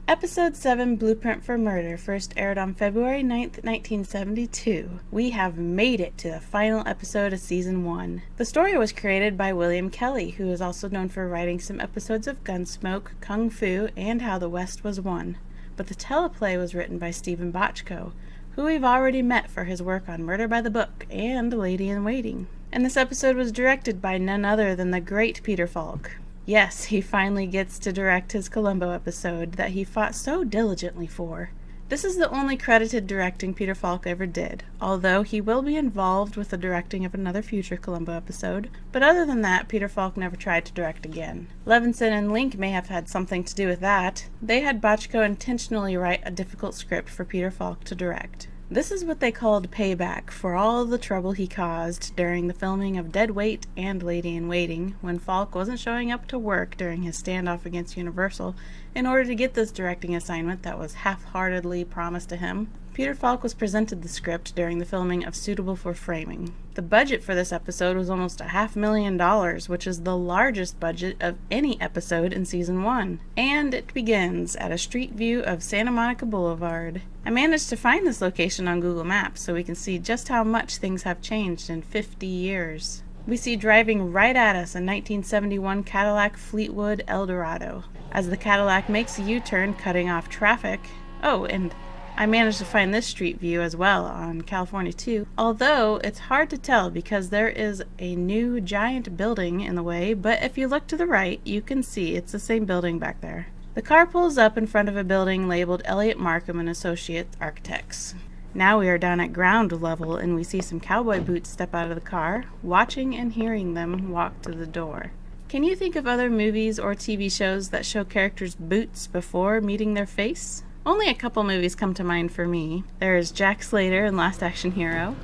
Episode 7, Blueprint for Murder, first aired on February 9th, 1972. We have made it to the final episode of Season 1. The story was created by William Kelly, who is also known for writing some episodes of Gunsmoke, Kung Fu, and How the West Was Won. But the teleplay was written by Stephen Bochco, who we've already met for his work on Murder by the Book and Lady in Waiting. And this episode was directed by none other than the great Peter Falk. Yes, he finally gets to direct his Columbo episode that he fought so diligently for. This is the only credited directing Peter Falk ever did, although he will be involved with the directing of another future Columbo episode, but other than that, Peter Falk never tried to direct again. Levinson and Link may have had something to do with that. They had Bochco intentionally write a difficult script for Peter Falk to direct. This is what they called payback for all the trouble he caused during the filming of Dead Weight and Lady in Waiting, when Falk wasn't showing up to work during his standoff against Universal in order to get this directing assignment that was half-heartedly promised to him. Peter Falk was presented the script during the filming of Suitable for Framing. The budget for this episode was almost $500,000, which is the largest budget of any episode in Season 1. And it begins at a street view of Santa Monica Boulevard. I managed to find this location on Google Maps so we can see just how much things have changed in 50 years. We see driving right at us a 1971 Cadillac Fleetwood Eldorado. As the Cadillac makes a U-turn, cutting off traffic. Oh, and I managed to find this street view as well on California 2, although it's hard to tell because there is a new giant building in the way, but if you look to the right, you can see it's the same building back there. The car pulls up in front of a building labeled Elliot, Markham and Associates Architects. Now we are down at ground level and we see some cowboy boots step out of the car, watching and hearing them walk to the door. Can you think of other movies or TV shows that show characters' boots before meeting their face? Only a couple movies come to mind for me. There is Jack Slater in Last Action Hero,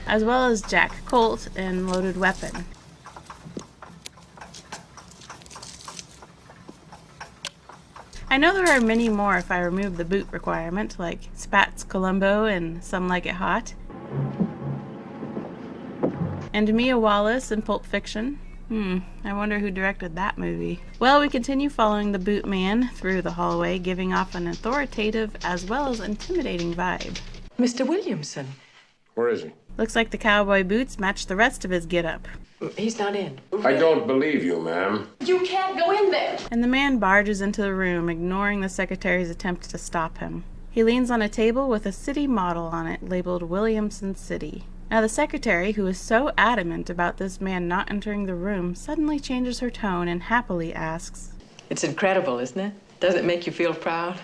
as well as Jack Colt in Loaded Weapon. I know there are many more if I remove the boot requirement, like Spat's Columbo and Some Like It Hot, and Mia Wallace in Pulp Fiction. I wonder who directed that movie. Well, we continue following the boot man through the hallway, giving off an authoritative as well as intimidating vibe. Mr. Williamson. Where is he? Looks like the cowboy boots match the rest of his get-up. He's not in. I don't believe you, ma'am. You can't go in there. And the man barges into the room, ignoring the secretary's attempt to stop him. He leans on a table with a city model on it labeled Williamson City. Now the secretary, who is so adamant about this man not entering the room, suddenly changes her tone and happily asks, It's incredible, isn't it? Does it make you feel proud?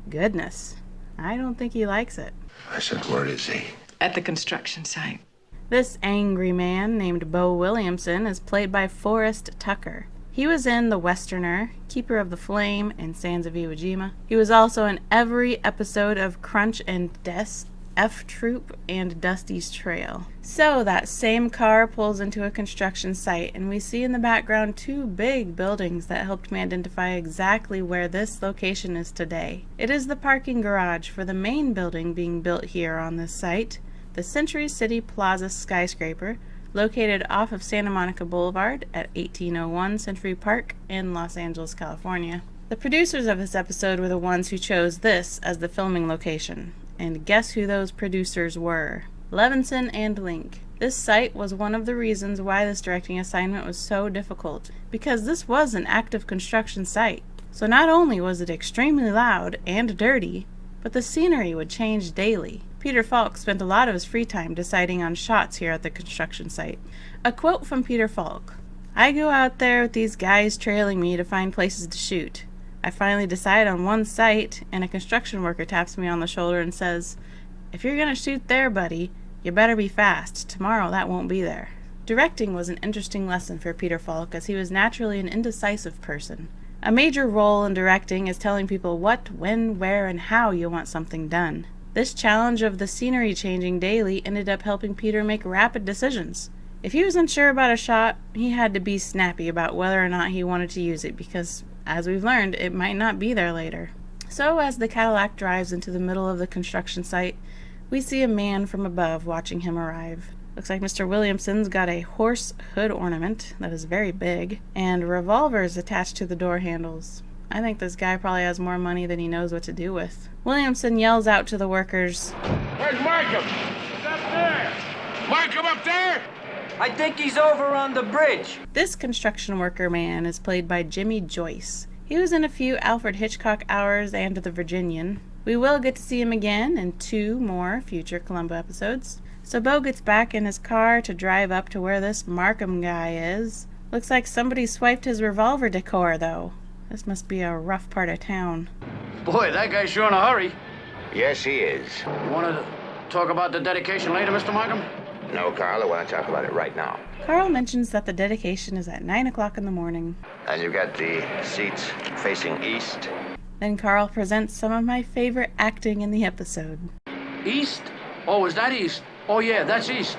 Goodness, I don't think he likes it. I said, where is he? At the construction site. This angry man, named Bo Williamson, is played by Forrest Tucker. He was in The Westerner, Keeper of the Flame, and Sands of Iwo Jima. He was also in every episode of Crunch and Des, F Troop, and Dusty's Trail. So that same car pulls into a construction site, and we see in the background two big buildings that helped me identify exactly where this location is today. It is the parking garage for the main building being built here on this site, the Century City Plaza skyscraper, located off of Santa Monica Boulevard at 1801 Century Park in Los Angeles, California. The producers of this episode were the ones who chose this as the filming location. And guess who those producers were? Levinson and Link. This site was one of the reasons why this directing assignment was so difficult, because this was an active construction site. So not only was it extremely loud and dirty, but the scenery would change daily. Peter Falk spent a lot of his free time deciding on shots here at the construction site. A quote from Peter Falk: I go out there with these guys trailing me to find places to shoot. I finally decide on one site, and a construction worker taps me on the shoulder and says, If you're gonna shoot there, buddy, you better be fast. Tomorrow that won't be there. Directing was an interesting lesson for Peter Falk, as he was naturally an indecisive person. A major role in directing is telling people what, when, where, and how you want something done. This challenge of the scenery changing daily ended up helping Peter make rapid decisions. If he was unsure about a shot, he had to be snappy about whether or not he wanted to use it because, as we've learned, it might not be there later. So as the Cadillac drives into the middle of the construction site, we see a man from above watching him arrive. Looks like Mr. Williamson's got a horse hood ornament that is very big, and revolvers attached to the door handles. I think this guy probably has more money than he knows what to do with. Williamson yells out to the workers, Where's Markham? He's up there. Markham up there? I think he's over on the bridge. This construction worker man is played by Jimmy Joyce. He was in a few Alfred Hitchcock Hours and The Virginian. We will get to see him again in 2 more future Columbo episodes. So Bo gets back in his car to drive up to where this Markham guy is. Looks like somebody swiped his revolver decor, though. This must be a rough part of town. Boy, that guy's sure in a hurry. Yes, he is. You want to talk about the dedication later, Mr. Markham? No, Carl, I want to talk about it right now. Carl mentions that the dedication is at 9 o'clock in the morning. And you got the seats facing east? Then Carl presents some of my favorite acting in the episode. East? Oh, is that east? Oh, yeah, that's east.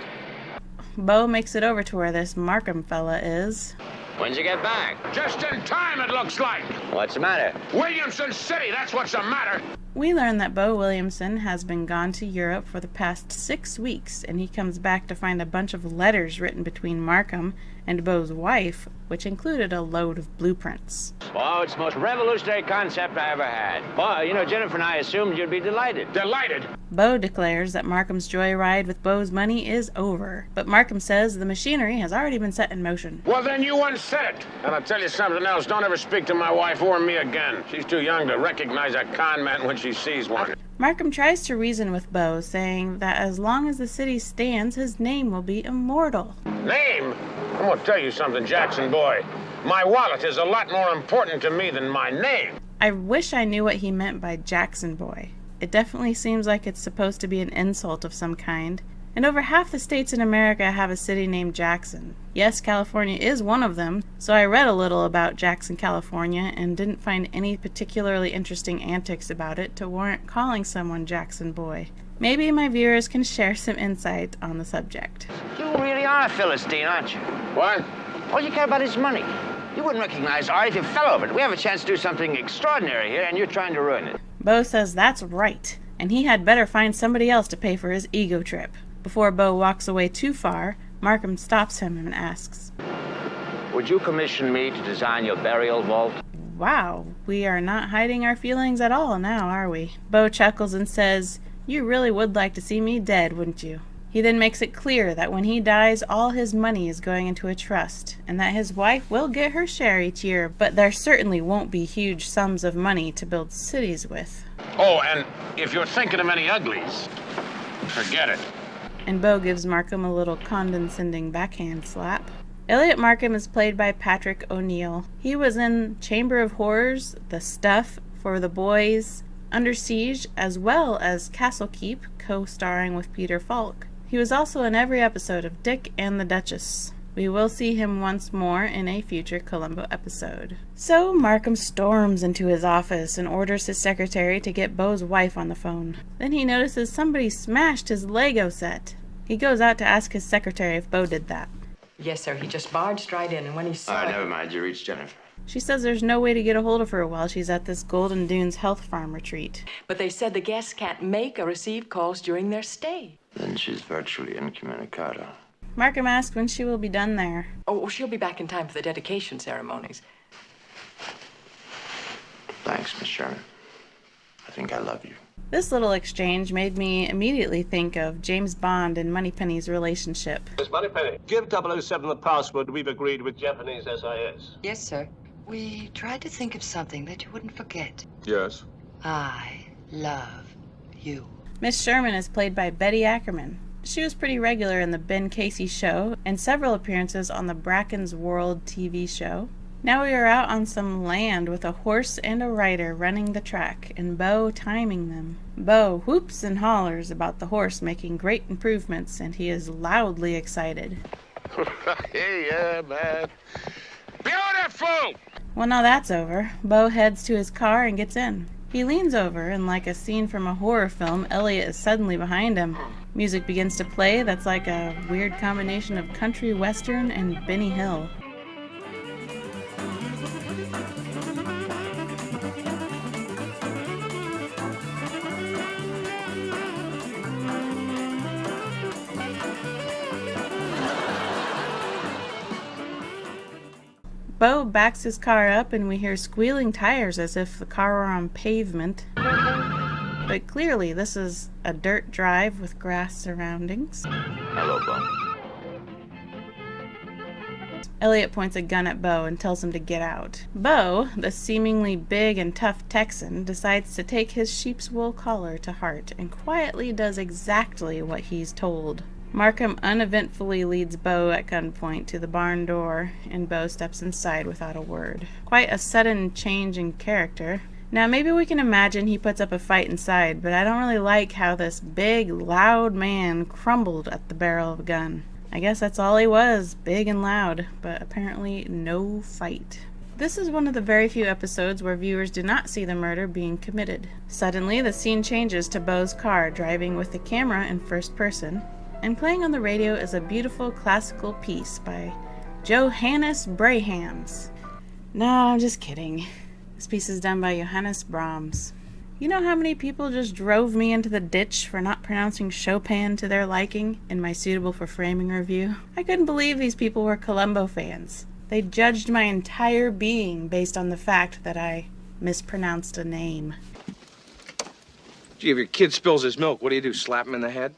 Bo makes it over to where this Markham fella is. When'd you get back? Just in time, it looks like. What's the matter? Williamson City, that's what's the matter. We learn that Bo Williamson has been gone to Europe for the past 6 weeks, and he comes back to find a bunch of letters written between Markham and Bo's wife, which included a load of blueprints. Oh, it's the most revolutionary concept I ever had. Well, you know, Jennifer and I assumed you'd be delighted. Delighted. Bo declares that Markham's joyride with Bo's money is over, but Markham says the machinery has already been set in motion. Well, then you unsaid it. And I'll tell you something else. Don't ever speak to my wife or me again. She's too young to recognize a con man when she sees one. Markham tries to reason with Bo, saying that as long as the city stands, his name will be immortal. Name? I'm gonna tell you something, Jackson boy. My wallet is a lot more important to me than my name. I wish I knew what he meant by Jackson boy. It definitely seems like it's supposed to be an insult of some kind. And over half the states in America have a city named Jackson. Yes, California is one of them, so I read a little about Jackson, California, and didn't find any particularly interesting antics about it to warrant calling someone Jackson boy. Maybe my viewers can share some insight on the subject. You really are a Philistine, aren't you? What? All you care about is money. You wouldn't recognize art if you fell over it. We have a chance to do something extraordinary here, and you're trying to ruin it. Bo says that's right, and he had better find somebody else to pay for his ego trip. Before Bo walks away too far, Markham stops him and asks, Would you commission me to design your burial vault? Wow, we are not hiding our feelings at all now, are we? Bo chuckles and says, You really would like to see me dead, wouldn't you? He then makes it clear that when he dies, all his money is going into a trust, and that his wife will get her share each year, but there certainly won't be huge sums of money to build cities with. Oh, and if you're thinking of any uglies, forget it. And Bo gives Markham a little condescending backhand slap. Elliot Markham is played by Patrick O'Neill. He was in Chamber of Horrors, The Stuff, For the Boys, Under Siege, as well as Castle Keep, co-starring with Peter Falk. He was also in every episode of Dick and the Duchess. We will see him once more in a future Columbo episode. So Markham storms into his office and orders his secretary to get Bo's wife on the phone. Then he notices somebody smashed his Lego set. He goes out to ask his secretary if Bo did that. Yes, sir. He just barged right in, and when he saw it... Never mind. You reached Jennifer. She says there's no way to get a hold of her while she's at this Golden Dunes Health Farm retreat. But they said the guests can't make or receive calls during their stay. Then she's virtually incommunicado. Markham asks when she will be done there. Oh, she'll be back in time for the dedication ceremonies. Thanks, Miss Sherman. I think I love you. This little exchange made me immediately think of James Bond and Moneypenny's relationship. Miss Moneypenny, give 007 the password we've agreed with Japanese SIS. Yes, sir. We tried to think of something that you wouldn't forget. Yes. I love you. Miss Sherman is played by Betty Ackerman. She was pretty regular in the Ben Casey Show and several appearances on the Bracken's World TV show. Now we are out on some land with a horse and a rider running the track, and Bo timing them. Bo whoops and hollers about the horse making great improvements, and he is loudly excited. Yeah, man. Beautiful! Well, now that's over. Bo heads to his car and gets in. He leans over, and like a scene from a horror film, Elliot is suddenly behind him. Music begins to play that's like a weird combination of country western and Benny Hill. Bo backs his car up and we hear squealing tires as if the car were on pavement. But clearly this is a dirt drive with grass surroundings. Hello, Bo. Elliot points a gun at Bo and tells him to get out. Bo, the seemingly big and tough Texan, decides to take his sheep's wool collar to heart and quietly does exactly what he's told. Markham uneventfully leads Bo at gunpoint to the barn door, and Bo steps inside without a word. Quite a sudden change in character. Now maybe we can imagine he puts up a fight inside, but I don't really like how this big, loud man crumbled at the barrel of a gun. I guess that's all he was, big and loud, but apparently no fight. This is one of the very few episodes where viewers do not see the murder being committed. Suddenly, the scene changes to Bo's car driving with the camera in first person, and playing on the radio is a beautiful classical piece by Johannes Brahms. No, I'm just kidding. This piece is done by Johannes Brahms. You know how many people just drove me into the ditch for not pronouncing Chopin to their liking in my Suitable for Framing review? I couldn't believe these people were Columbo fans. They judged my entire being based on the fact that I mispronounced a name. Gee, if your kid spills his milk, what do? Slap him in the head?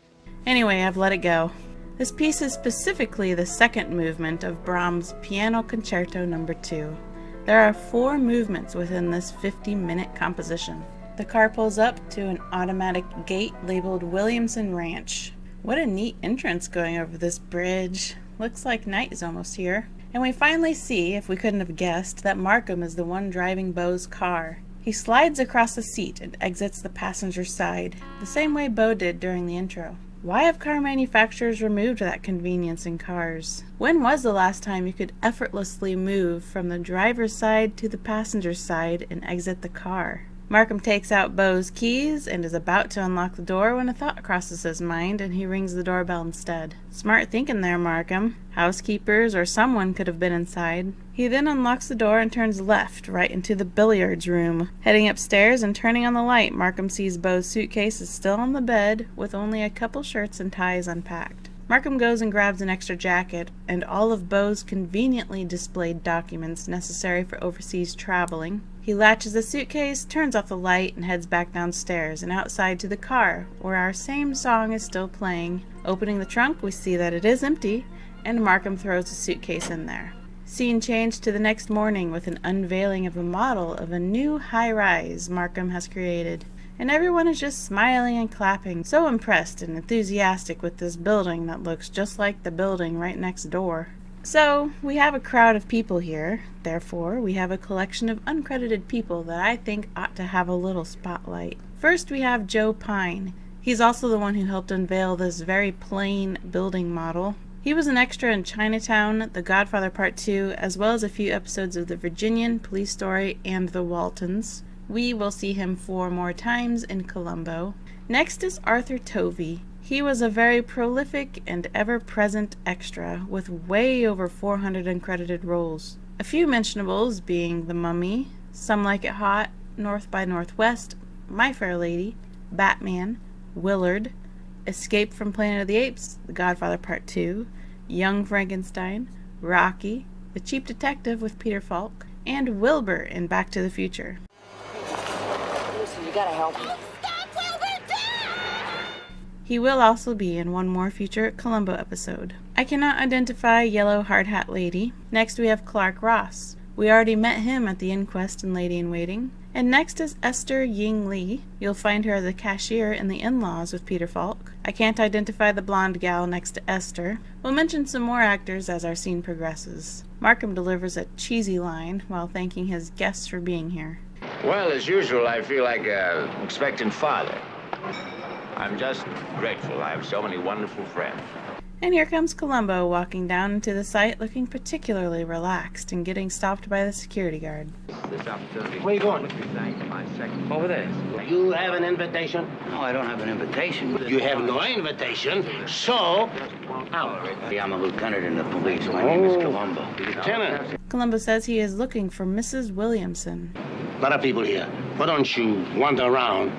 Anyway, I've let it go. This piece is specifically the second movement of Brahms' Piano Concerto No. 2. There are 4 movements within this 50-minute composition. The car pulls up to an automatic gate labeled Williamson Ranch. What a neat entrance going over this bridge. Looks like night is almost here. And we finally see, if we couldn't have guessed, that Markham is the one driving Bo's car. He slides across the seat and exits the passenger side, the same way Bo did during the intro. Why have car manufacturers removed that convenience in cars? When was the last time you could effortlessly move from the driver's side to the passenger side and exit the car? Markham takes out Bo's keys and is about to unlock the door when a thought crosses his mind and he rings the doorbell instead. Smart thinking there, Markham. Housekeepers or someone could have been inside. He then unlocks the door and turns left, right into the billiards room. Heading upstairs and turning on the light, Markham sees Bo's suitcase is still on the bed with only a couple shirts and ties unpacked. Markham goes and grabs an extra jacket and all of Bo's conveniently displayed documents necessary for overseas traveling. He latches the suitcase, turns off the light, and heads back downstairs and outside to the car, where our same song is still playing. Opening the trunk, we see that it is empty, and Markham throws the suitcase in there. Scene changed to the next morning with an unveiling of a model of a new high-rise Markham has created. And everyone is just smiling and clapping, so impressed and enthusiastic with this building that looks just like the building right next door. So, we have a crowd of people here, therefore we have a collection of uncredited people that I think ought to have a little spotlight. First we have Joe Pine. He's also the one who helped unveil this very plain building model. He was an extra in Chinatown, The Godfather Part 2, as well as a few episodes of The Virginian, Police Story, and The Waltons. We will see him 4 more times in Columbo. Next is Arthur Tovey. He was a very prolific and ever-present extra with way over 400 uncredited roles. A few mentionables being The Mummy, Some Like It Hot, North by Northwest, My Fair Lady, Batman, Willard, Escape from Planet of the Apes, The Godfather Part 2, Young Frankenstein, Rocky, The Cheap Detective with Peter Falk, and Wilbur in Back to the Future. Listen, you gotta help me. He will also be in one more future Columbo episode. I cannot identify Yellow Hard Hat Lady. Next we have Clark Ross. We already met him at the inquest in Lady in Waiting. And next is Esther Ying Lee. You'll find her as a cashier in The In-Laws with Peter Falk. I can't identify the blonde gal next to Esther. We'll mention some more actors as our scene progresses. Markham delivers a cheesy line while thanking his guests for being here. Well, as usual, I feel like an expectant father. I'm just grateful. I have so many wonderful friends. And here comes Columbo walking down into the site looking particularly relaxed and getting stopped by the security guard. Where are you going? Over there. You have an invitation? No, I don't have an invitation. You have no invitation, so out. I'm a lieutenant in the police. My name is Columbo. Lieutenant. Columbo says he is looking for Mrs. Williamson. A lot of people here. Why don't you wander around?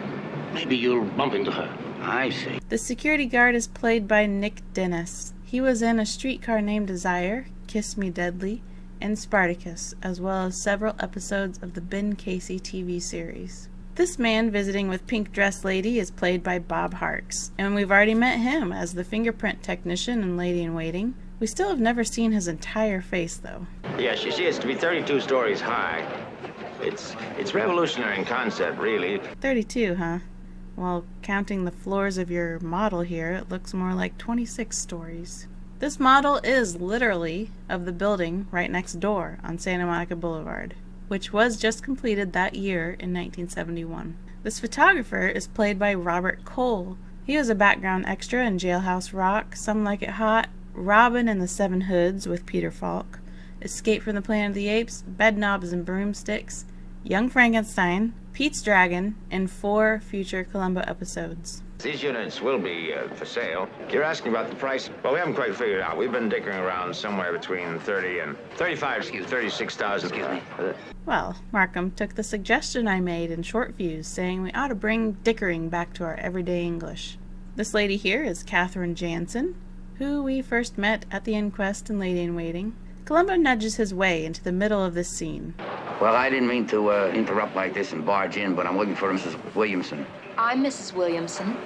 Maybe you'll bump into her. I see. The security guard is played by Nick Dennis. He was in A Streetcar Named Desire, Kiss Me Deadly, and Spartacus, as well as several episodes of the Ben Casey TV series. This man visiting with Pink Dress Lady is played by Bob Harks, and we've already met him as the fingerprint technician in Lady in Waiting. We still have never seen his entire face, though. Yes, you see, it's to be 32 stories high. It's revolutionary in concept, really. 32, huh? Well, counting the floors of your model here, it looks more like 26 stories. This model is literally of the building right next door on Santa Monica Boulevard, which was just completed that year in 1971. This photographer is played by Robert Cole. He was a background extra in Jailhouse Rock, Some Like It Hot, Robin and the Seven Hoods with Peter Falk, Escape from the Planet of the Apes, Bedknobs and Broomsticks, Young Frankenstein, Pete's Dragon, and 4 future Columbo episodes. These units will be for sale. You're asking about the price? Well, we haven't quite figured it out. We've been dickering around somewhere between 30 and 35, 36,000. Excuse me. Well, Markham took the suggestion I made in Short Views, saying we ought to bring dickering back to our everyday English. This lady here is Katherine Jansen, who we first met at the inquest in Lady in Waiting. Columbo nudges his way into the middle of this scene. Well, I didn't mean to interrupt like this and barge in, but I'm looking for Mrs. Williamson. I'm Mrs. Williamson.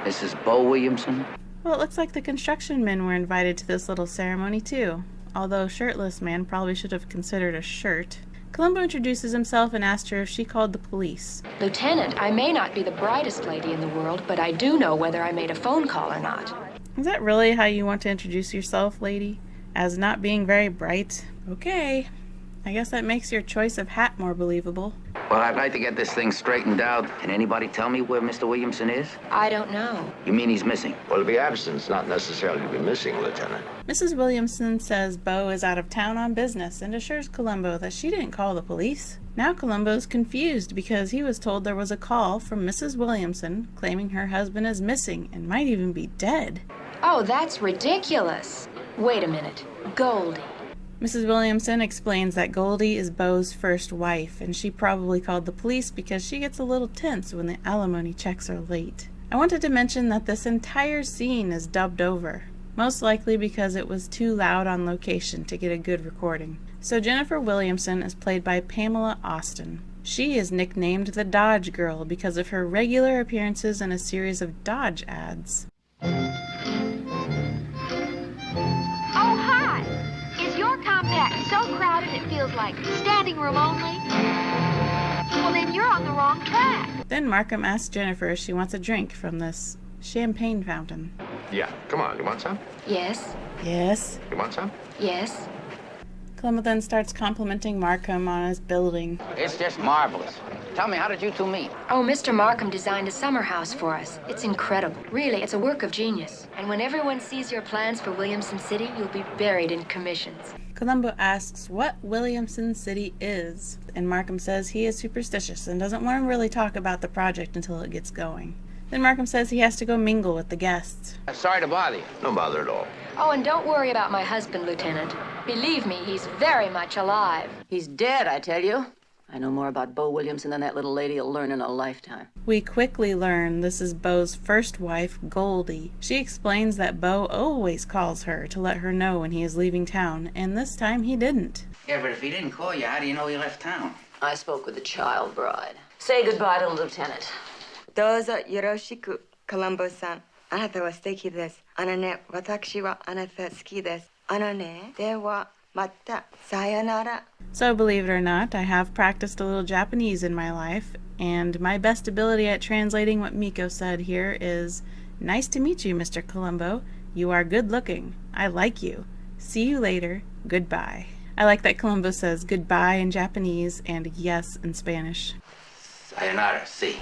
Mrs. Bo Williamson? Well, it looks like the construction men were invited to this little ceremony, too. Although shirtless man probably should have considered a shirt. Columbo introduces himself and asks her if she called the police. Lieutenant, I may not be the brightest lady in the world, but I do know whether I made a phone call or not. Is that really how you want to introduce yourself, lady? As not being very bright? Okay. I guess that makes your choice of hat more believable. Well, I'd like to get this thing straightened out. Can anybody tell me where Mr. Williamson is? I don't know. You mean he's missing? Well, to be absent is not necessarily to be missing, Lieutenant. Mrs. Williamson says Bo is out of town on business and assures Columbo that she didn't call the police. Now Columbo's confused because he was told there was a call from Mrs. Williamson claiming her husband is missing and might even be dead. Oh, that's ridiculous. Wait a minute. Goldie. Mrs. Williamson explains that Goldie is Bo's first wife, and she probably called the police because she gets a little tense when the alimony checks are late. I wanted to mention that this entire scene is dubbed over, most likely because it was too loud on location to get a good recording. So Jennifer Williamson is played by Pamela Austin. She is nicknamed the Dodge Girl because of her regular appearances in a series of Dodge ads. Oh, hi! Is your compact so crowded it feels like standing room only? Well, then you're on the wrong track. Then Markham asks Jennifer if she wants a drink from this champagne fountain. Yeah, come on. You want some? Yes. Yes. You want some? Yes. Columbo then starts complimenting Markham on his building. It's just marvelous. Tell me, how did you two meet? Oh, Mr. Markham designed a summer house for us. It's incredible. Really, it's a work of genius. And when everyone sees your plans for Williamson City, you'll be buried in commissions. Columbo asks what Williamson City is, and Markham says he is superstitious and doesn't want to really talk about the project until it gets going. Then Markham says he has to go mingle with the guests. Sorry to bother you. No bother at all. Oh, and don't worry about my husband, Lieutenant. Believe me, he's very much alive. He's dead, I tell you. I know more about Bo Williamson than that little lady will learn in a lifetime. We quickly learn this is Bo's first wife, Goldie. She explains that Bo always calls her to let her know when he is leaving town, and this time he didn't. Yeah, but if he didn't call you, how do you know he left town? I spoke with the child bride. Say goodbye to Lieutenant. どうぞよろしく、コロンボさん。あなたは素敵です。私はあなた好きです。ではまたさよなら。So believe it or not, I have practiced a little Japanese in my life, and my best ability at translating what Miko said here is, "Nice to meet you, Mr. Columbo. You are good looking. I like you. See you later. Goodbye." I like that Columbo says goodbye in Japanese and yes in Spanish. Sayonara, see.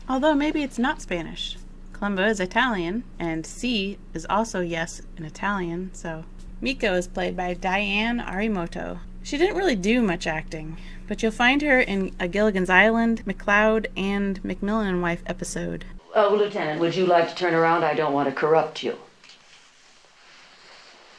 Although maybe it's not Spanish. Columbo is Italian, and si is also yes in Italian, so... Miko is played by Diane Arimoto. She didn't really do much acting, but you'll find her in a Gilligan's Island, McCloud, and Macmillan and Wife episode. Oh, Lieutenant, would you like to turn around? I don't want to corrupt you.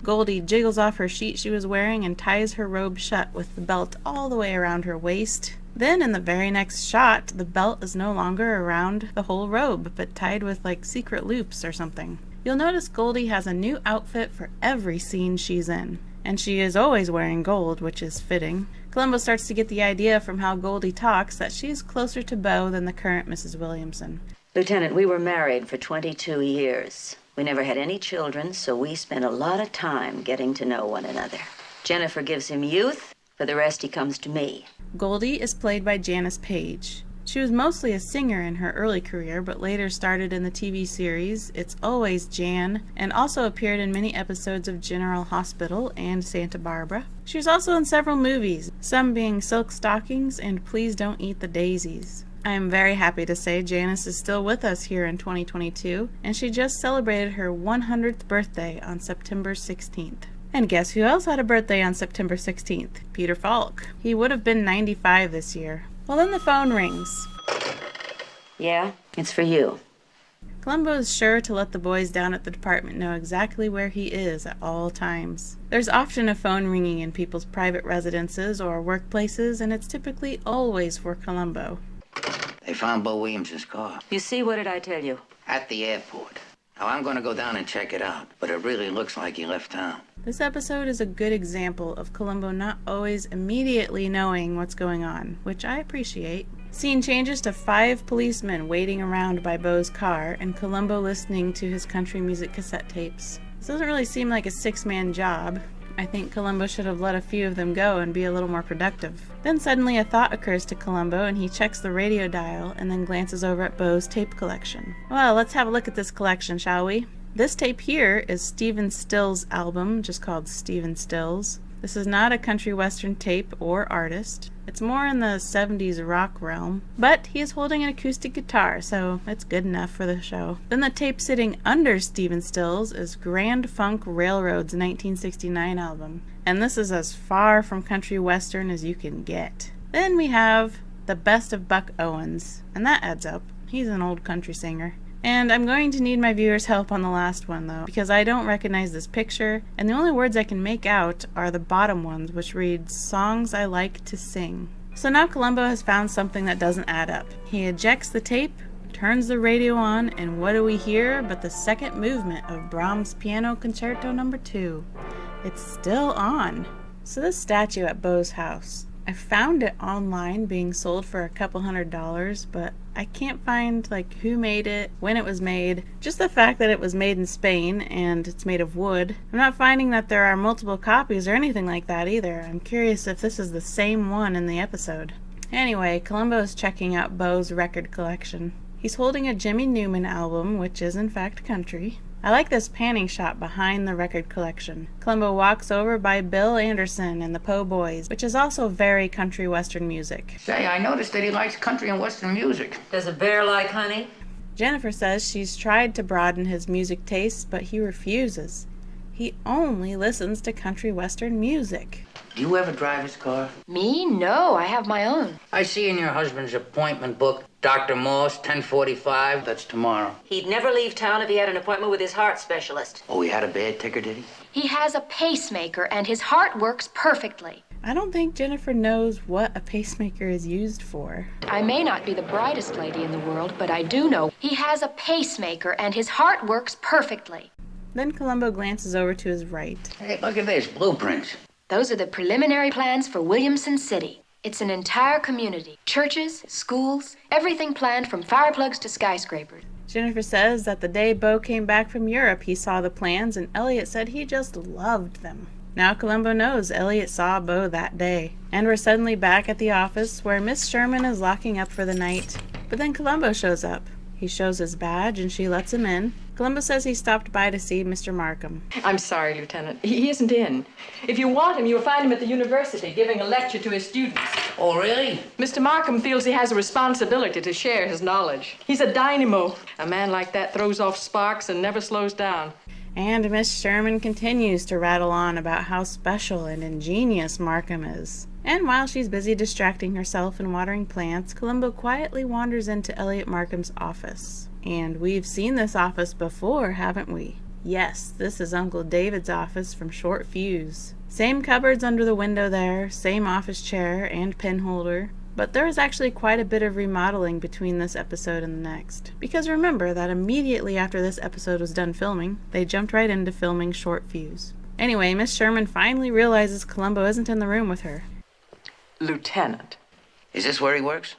Goldie jiggles off her sheet she was wearing and ties her robe shut with the belt all the way around her waist. Then in the very next shot, the belt is no longer around the whole robe, but tied with like secret loops or something. You'll notice Goldie has a new outfit for every scene she's in. and she is always wearing gold, which is fitting. Columbo starts to get the idea from how Goldie talks that she's closer to Bo than the current Mrs. Williamson. Lieutenant, we were married for 22 years. We never had any children, so we spent a lot of time getting to know one another. Jennifer gives him youth. For the rest, he comes to me. Goldie is played by Janis Paige. She was mostly a singer in her early career, but later started in the TV series It's Always Jan, and also appeared in many episodes of General Hospital and Santa Barbara. She was also in several movies, some being Silk Stockings and Please Don't Eat the Daisies. I am very happy to say Janis is still with us here in 2022, and she just celebrated her 100th birthday on September 16th. And guess who else had a birthday on September 16th? Peter Falk. He would have been 95 this year. Well, then the phone rings. Yeah, it's for you. Columbo is sure to let the boys down at the department know exactly where he is at all times. There's often a phone ringing in people's private residences or workplaces, and it's typically always for Columbo. They found Bo Williamson's car. You see, what did I tell you? At the airport. Now, I'm going to go down and check it out, but it really looks like he left town. This episode is a good example of Columbo not always immediately knowing what's going on, which I appreciate. Scene changes to 5 policemen waiting around by Bo's car and Columbo listening to his country music cassette tapes. This doesn't really seem like a 6-man job. I think Columbo should have let a few of them go and be a little more productive. Then suddenly a thought occurs to Columbo and he checks the radio dial and then glances over at Bo's tape collection. Well, let's have a look at this collection, shall we? This tape here is Stephen Stills' album, just called Stephen Stills. This is not a country western tape or artist. It's more in the 70s rock realm, but he is holding an acoustic guitar, so it's good enough for the show. Then the tape sitting under Stephen Stills is Grand Funk Railroad's 1969 album, and this is as far from country western as you can get. Then we have The Best of Buck Owens, and that adds up. He's an old country singer. And I'm going to need my viewers' help on the last one, though, because I don't recognize this picture, and the only words I can make out are the bottom ones, which read, Songs I Like to Sing. So now Columbo has found something that doesn't add up. He ejects the tape, turns the radio on, and what do we hear but the second movement of Brahms' Piano Concerto No. 2. It's still on. So this statue at Bo's house, I found it online being sold for a couple $100s, but I can't find who made it, when it was made, just the fact that it was made in Spain and it's made of wood. I'm not finding that there are multiple copies or anything like that either. I'm curious if this is the same one in the episode. Anyway, Columbo is checking out Bo's record collection. He's holding a Jimmy Newman album, which is in fact country. I like this panning shot behind the record collection. Columbo walks over by Bill Anderson and the Po' Boys, which is also very country western music. Say, I noticed that he likes country and western music. Does a bear like honey? Jennifer says she's tried to broaden his music tastes, but he refuses. He only listens to country western music. Do you ever drive his car? Me? No, I have my own. I see in your husband's appointment book, Dr. Morse, 10:45. That's tomorrow. He'd never leave town if he had an appointment with his heart specialist. Oh, he had a bad ticker, did he? He has a pacemaker, and his heart works perfectly. I don't think Jennifer knows what a pacemaker is used for. I may not be the brightest lady in the world, but I do know he has a pacemaker, and his heart works perfectly. Then Columbo glances over to his right. Hey, look at this, blueprints. Those are the preliminary plans for Williamson City. It's an entire community. Churches, schools, everything planned from fire plugs to skyscrapers. Jennifer says that the day Bo came back from Europe, he saw the plans, and Elliot said he just loved them. Now Columbo knows Elliot saw Bo that day. And we're suddenly back at the office where Miss Sherman is locking up for the night. But then Columbo shows up. He shows his badge and she lets him in. Columbo says he stopped by to see Mr. Markham. I'm sorry, Lieutenant. He isn't in. If you want him, you'll find him at the university giving a lecture to his students. Oh, really? Mr. Markham feels he has a responsibility to share his knowledge. He's a dynamo. A man like that throws off sparks and never slows down. And Miss Sherman continues to rattle on about how special and ingenious Markham is. And while she's busy distracting herself and watering plants, Columbo quietly wanders into Elliot Markham's office. And we've seen this office before, haven't we? Yes, this is Uncle David's office from Short Fuse. Same cupboards under the window there, same office chair and pen holder. But there is actually quite a bit of remodeling between this episode and the next. Because remember that immediately after this episode was done filming, they jumped right into filming Short Fuse. Anyway, Miss Sherman finally realizes Columbo isn't in the room with her. Lieutenant. Is this where he works?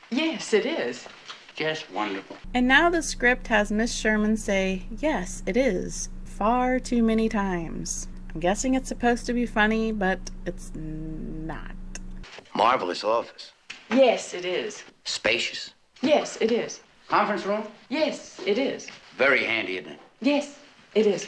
Yes, it is. Just wonderful. And now the script has Miss Sherman say, yes, it is, far too many times. I'm guessing it's supposed to be funny, but it's not. Marvelous office. Yes, it is. Spacious. Yes, it is. Conference room? Yes, it is. Very handy, isn't it? Yes, it is.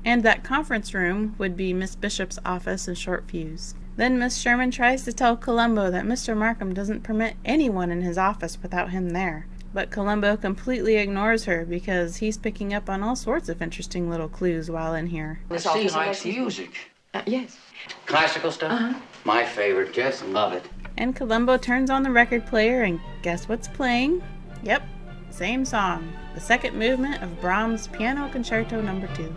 And that conference room would be Miss Bishop's office in Short Fuse. Then Miss Sherman tries to tell Columbo that Mr. Markham doesn't permit anyone in his office without him there. But Columbo completely ignores her because he's picking up on all sorts of interesting little clues while in here. He likes music. Yes. Classical stuff? Uh-huh. My favorite. Just love it. And Columbo turns on the record player and guess what's playing? Yep, same song. The second movement of Brahms' Piano Concerto No. 2.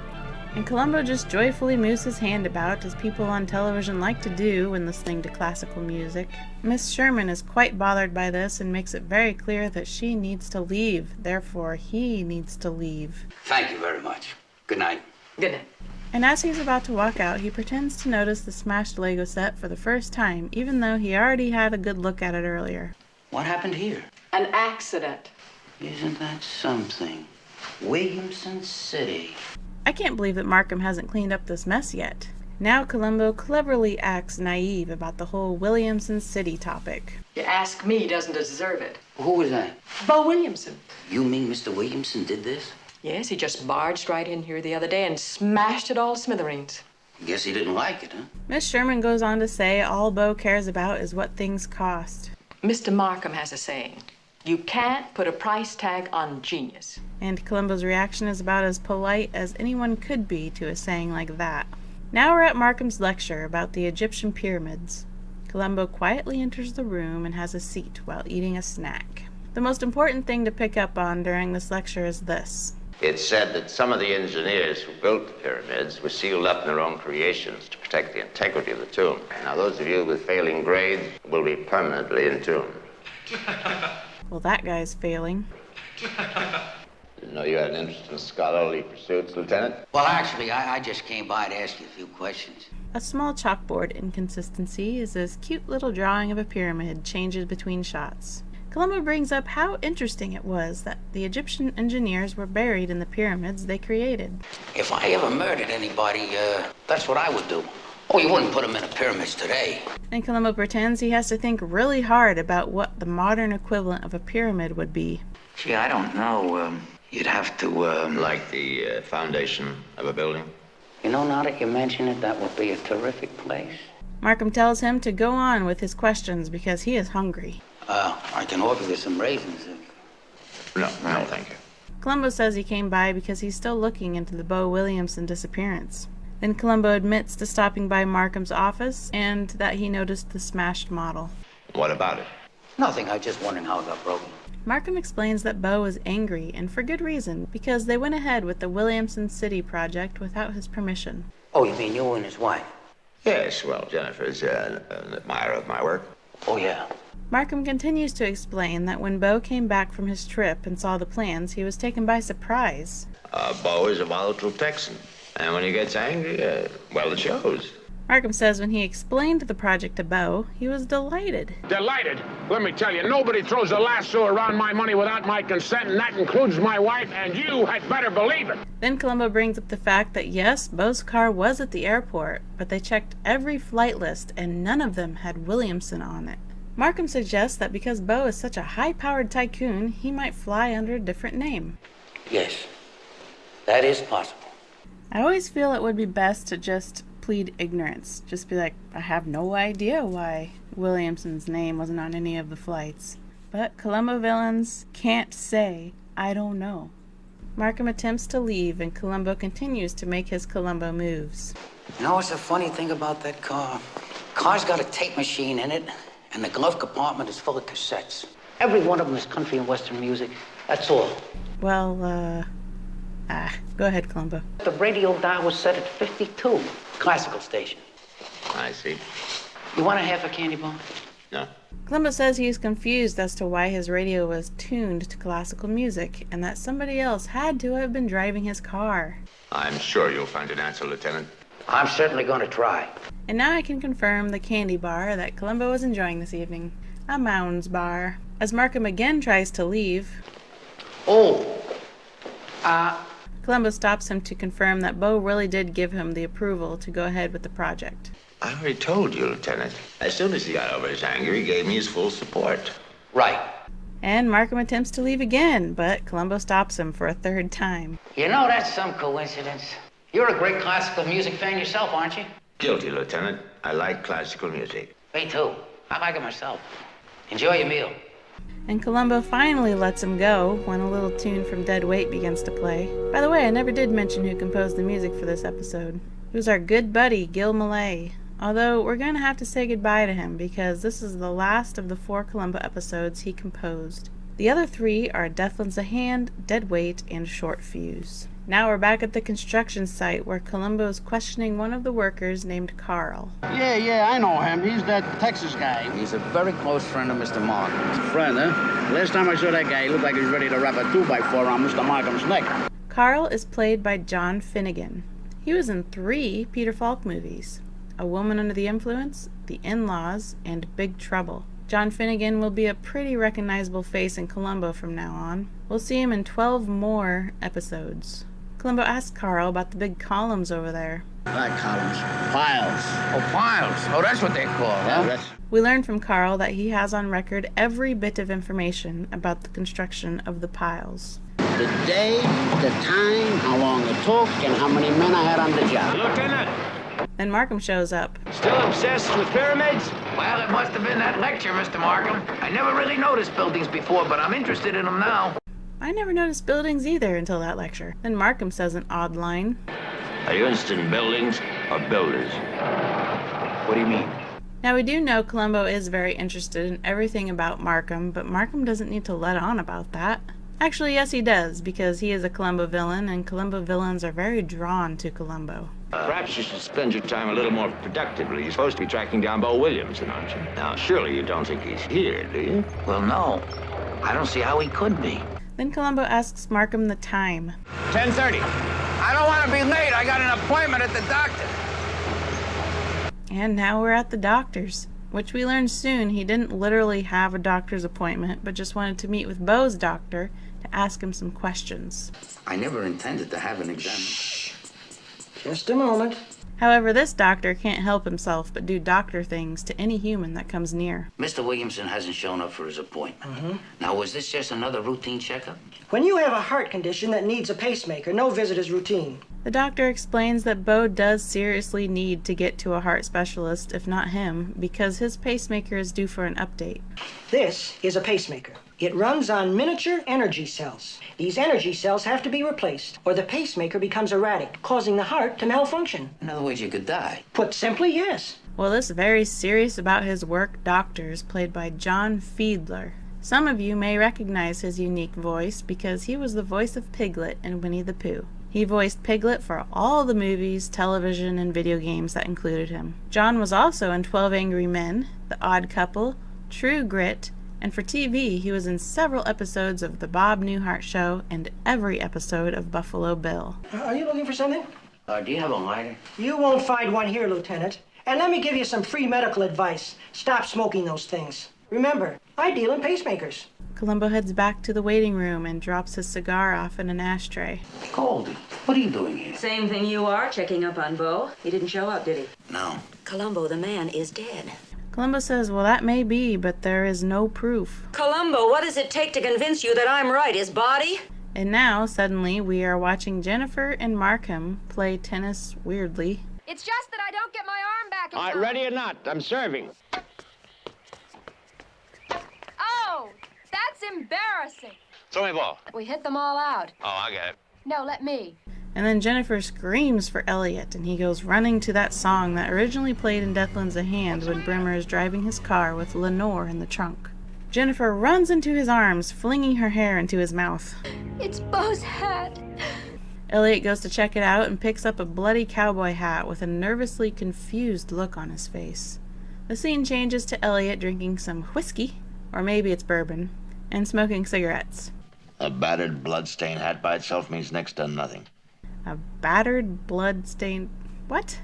And Columbo just joyfully moves his hand about, as people on television like to do when listening to classical music. Miss Sherman is quite bothered by this and makes it very clear that she needs to leave, therefore he needs to leave. Thank you very much. Good night. Good night. And as he's about to walk out, he pretends to notice the smashed Lego set for the first time, even though he already had a good look at it earlier. What happened here? An accident. Isn't that something? Williamson City. I can't believe that Markham hasn't cleaned up this mess yet. Now Columbo cleverly acts naive about the whole Williamson City topic. You ask me, doesn't deserve it. Who was that? Bo Williamson. You mean Mr. Williamson did this? Yes, he just barged right in here the other day and smashed it all to smithereens. Guess he didn't like it, huh? Miss Sherman goes on to say all Bo cares about is what things cost. Mr. Markham has a saying. You can't put a price tag on genius. And Columbo's reaction is about as polite as anyone could be to a saying like that. Now we're at Markham's lecture about the Egyptian pyramids. Columbo quietly enters the room and has a seat while eating a snack. The most important thing to pick up on during this lecture is this. It's said that some of the engineers who built the pyramids were sealed up in their own creations to protect the integrity of the tomb. Now, those of you with failing grades will be permanently entombed. Well, that guy's failing. Didn't know you had an interest in scholarly pursuits, Lieutenant? Well, actually, I just came by to ask you a few questions. A small chalkboard inconsistency is this cute little drawing of a pyramid changes between shots. Columbo brings up how interesting it was that the Egyptian engineers were buried in the pyramids they created. If I ever murdered anybody, that's what I would do. Oh, you wouldn't put them in the pyramids today. And Columbo pretends he has to think really hard about what the modern equivalent of a pyramid would be. Gee, I don't know. You'd have to, Like the foundation of a building? You know, now that you mention it, that would be a terrific place. Markham tells him to go on with his questions because he is hungry. I can offer you some raisins. No, thank you. Columbo says he came by because he's still looking into the Bo Williamson disappearance. Then Columbo admits to stopping by Markham's office and that he noticed the smashed model. What about it? Nothing, I was just wondering how it got broken. Markham explains that Bo is angry, and for good reason, because they went ahead with the Williamson City project without his permission. Oh, you mean you and his wife? Yes, well, Jennifer's an admirer of my work. Oh, yeah. Markham continues to explain that when Bo came back from his trip and saw the plans, he was taken by surprise. Bo is a volatile Texan, and when he gets angry, well, it shows. Markham says when he explained the project to Bo, he was delighted. Delighted? Let me tell you, nobody throws a lasso around my money without my consent, and that includes my wife, and you had better believe it. Then Columbo brings up the fact that yes, Bo's car was at the airport, but they checked every flight list and none of them had Williamson on it. Markham suggests that because Bo is such a high-powered tycoon, he might fly under a different name. Yes, that is possible. I always feel it would be best to just plead ignorance. Just be like, I have no idea why Williamson's name wasn't on any of the flights. But Columbo villains can't say, I don't know. Markham attempts to leave and Columbo continues to make his Columbo moves. You know what's the funny thing about that car? Car's got a tape machine in it, and the glove compartment is full of cassettes. Every one of them is country and western music. That's all. Well, go ahead, Columbo. The radio dial was set at 52. Classical station. I see. You want a half a candy bar? No. Columbo says he is confused as to why his radio was tuned to classical music and that somebody else had to have been driving his car. I'm sure you'll find an answer, Lieutenant. I'm certainly going to try. And now I can confirm the candy bar that Columbo was enjoying this evening. A Mounds bar. As Markham again tries to leave... Columbo stops him to confirm that Bo really did give him the approval to go ahead with the project. I already told you, Lieutenant. As soon as he got over his anger, he gave me his full support. Right. And Markham attempts to leave again, but Columbo stops him for a third time. You know, that's some coincidence. You're a great classical music fan yourself, aren't you? Guilty, Lieutenant. I like classical music. Me too. I like it myself. Enjoy your meal. And Columbo finally lets him go when a little tune from Dead Weight begins to play. By the way, I never did mention who composed the music for this episode. It was our good buddy, Gil Millay. Although, we're going to have to say goodbye to him because this is the last of the 4 Columbo episodes he composed. The other 3 are Death Lends a Hand, Dead Weight, and Short Fuse. Now we're back at the construction site where Columbo is questioning one of the workers named Carl. Yeah, I know him. He's that Texas guy. He's a very close friend of Mr. Markham's. Friend, huh? Last time I saw that guy, he looked like he was ready to wrap a 2x4 on Mr. Markham's neck. Carl is played by John Finnegan. He was in 3 Peter Falk movies: A Woman Under the Influence, The In-Laws, and Big Trouble. John Finnegan will be a pretty recognizable face in Columbo from now on. We'll see him in 12 more episodes. Columbo asks Carl about the big columns over there. Not columns. Piles. Oh, piles. Oh, that's what they call Yeah, huh? We learn from Carl that he has on record every bit of information about the construction of the piles. The day, the time, how long it took, and how many men I had on the job. Lieutenant! Then Markham shows up. Still obsessed with pyramids? Well, it must have been that lecture, Mr. Markham. I never really noticed buildings before, but I'm interested in them now. I never noticed buildings either until that lecture. Then Markham says an odd line. Are you interested in buildings or builders? What do you mean? Now we do know Columbo is very interested in everything about Markham, but Markham doesn't need to let on about that. Actually, yes he does, because he is a Columbo villain, and Columbo villains are very drawn to Columbo. Perhaps you should spend your time a little more productively. You're supposed to be tracking down Bo Williamson, aren't you? Now, surely you don't think he's here, do you? Well, no. I don't see how he could be. Then Columbo asks Markham the time. 10:30. I don't want to be late. I got an appointment at the doctor. And now we're at the doctor's, which we learn soon he didn't literally have a doctor's appointment, but just wanted to meet with Bo's doctor to ask him some questions. I never intended to have an exam. Just a moment. However, this doctor can't help himself but do doctor things to any human that comes near. Mr. Williamson hasn't shown up for his appointment. Now, was this just another routine checkup? When you have a heart condition that needs a pacemaker, no visit is routine. The doctor explains that Bo does seriously need to get to a heart specialist, if not him, because his pacemaker is due for an update. This is a pacemaker. It runs on miniature energy cells. These energy cells have to be replaced, or the pacemaker becomes erratic, causing the heart to malfunction. In other words, you could die. Put simply, yes. Well, this very serious about his work doctor is played by John Fiedler. Some of you may recognize his unique voice because he was the voice of Piglet in Winnie the Pooh. He voiced Piglet for all the movies, television, and video games that included him. John was also in 12 Angry Men, The Odd Couple, True Grit, and for TV, he was in several episodes of The Bob Newhart Show and every episode of Buffalo Bill. Are you looking for something? Do you have a lighter? You won't find one here, Lieutenant. And let me give you some free medical advice. Stop smoking those things. Remember, I deal in pacemakers. Columbo heads back to the waiting room and drops his cigar off in an ashtray. Goldie, what are you doing here? Same thing you are, checking up on Bo. He didn't show up, did he? No. Columbo, the man, is dead. Columbo says, well, that may be, but there is no proof. Columbo, what does it take to convince you that I'm right? His body? And now, suddenly, we are watching Jennifer and Markham play tennis weirdly. It's just that I don't get my arm back in All right, time. ready or not, I'm serving. Oh, that's embarrassing. Throw me a ball. We hit them all out. Oh, I got it. No, let me. And then Jennifer screams for Elliot, and he goes running to that song that originally played in Death Lends a Hand when Brimmer is driving his car with Lenore in the trunk. Jennifer runs into his arms, flinging her hair into his mouth. It's Bo's hat. Elliot goes to check it out and picks up a bloody cowboy hat with a nervously confused look on his face. The scene changes to Elliot drinking some whiskey, or maybe it's bourbon, and smoking cigarettes. A battered, blood-stained hat by itself means next to nothing. A battered, blood-stained... What?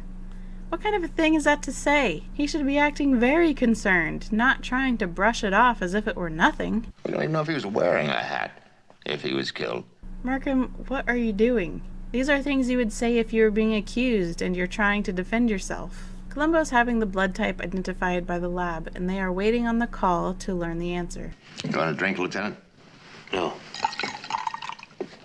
What kind of a thing is that to say? He should be acting very concerned, not trying to brush it off as if it were nothing. We don't even know if he was wearing a hat, if he was killed. Markham, what are you doing? These are things you would say if you were being accused and you're trying to defend yourself. Columbo's having the blood type identified by the lab, and they are waiting on the call to learn the answer. You want a drink, Lieutenant? No.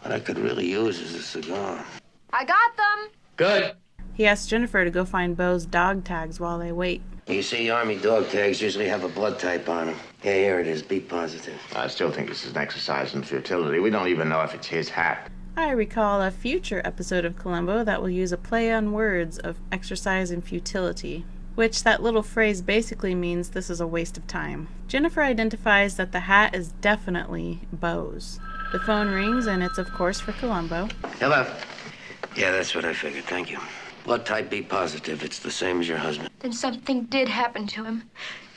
What I could really use is a cigar. I got them. Good. He asks Jennifer to go find Beau's dog tags while they wait. You see, Army dog tags usually have a blood type on them. Yeah, here it is, B positive. I still think this is an exercise in futility. We don't even know if it's his hat. I recall a future episode of Columbo that will use a play on words of exercise in futility, which that little phrase basically means this is a waste of time. Jennifer identifies that the hat is definitely Beau's. The phone rings, and it's of course for Columbo. Hello. Yeah, that's what I figured, thank you. Blood type B positive, it's the same as your husband. Then something did happen to him.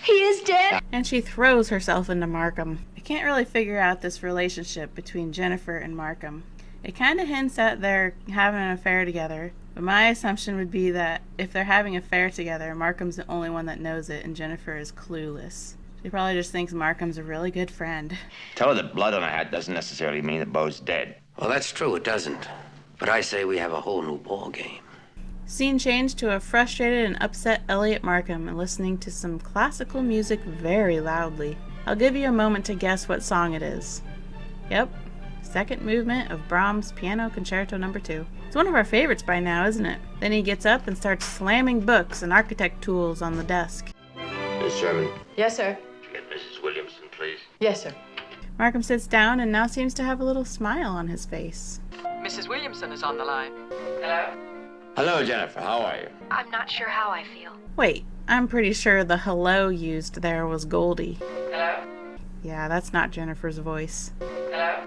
He is dead. And she throws herself into Markham. I can't really figure out this relationship between Jennifer and Markham. It kind of hints at they're having an affair together, but my assumption would be that if they're having an affair together, Markham's the only one that knows it and Jennifer is clueless. She probably just thinks Markham's a really good friend. Tell her that blood on a hat doesn't necessarily mean that Beau's dead. Well, that's true, it doesn't. But I say we have a whole new ball game. Scene change to a frustrated and upset Elliot Markham listening to some classical music very loudly. I'll give you a moment to guess what song it is. Yep, second movement of Brahms' Piano Concerto No. 2. It's one of our favorites by now, isn't it? Then he gets up and starts slamming books and architect tools on the desk. Miss Sherman. Yes, sir. Get Mrs. Williamson, please. Yes, sir. Markham sits down and now seems to have a little smile on his face. Mrs. Williamson is on the line. Hello? Hello, Jennifer. How are you? I'm not sure how I feel. Wait, I'm pretty sure the hello used there was Goldie. Hello? Yeah, that's not Jennifer's voice. Hello?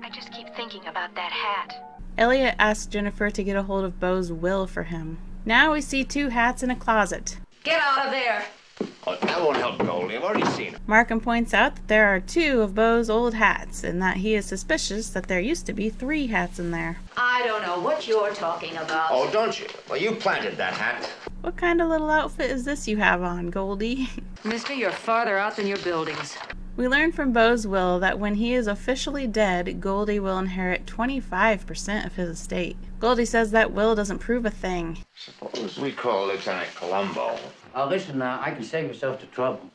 I just keep thinking about that hat. Elliot asks Jennifer to get a hold of Beau's will for him. Now we see two hats in a closet. Get out of there! Oh, that won't help Goldie. I've already seen him. Markham points out that there are two of Beau's old hats, and that he is suspicious that there used to be 3 hats in there. I don't know what you're talking about. Oh, don't you? Well, you planted that hat. What kind of little outfit is this you have on, Goldie? Mister, you're farther out than your buildings. We learn from Beau's will that when he is officially dead, Goldie will inherit 25% of his estate. Goldie says that will doesn't prove a thing. Suppose we call Lieutenant Columbo. Listen, I can save yourself the trouble.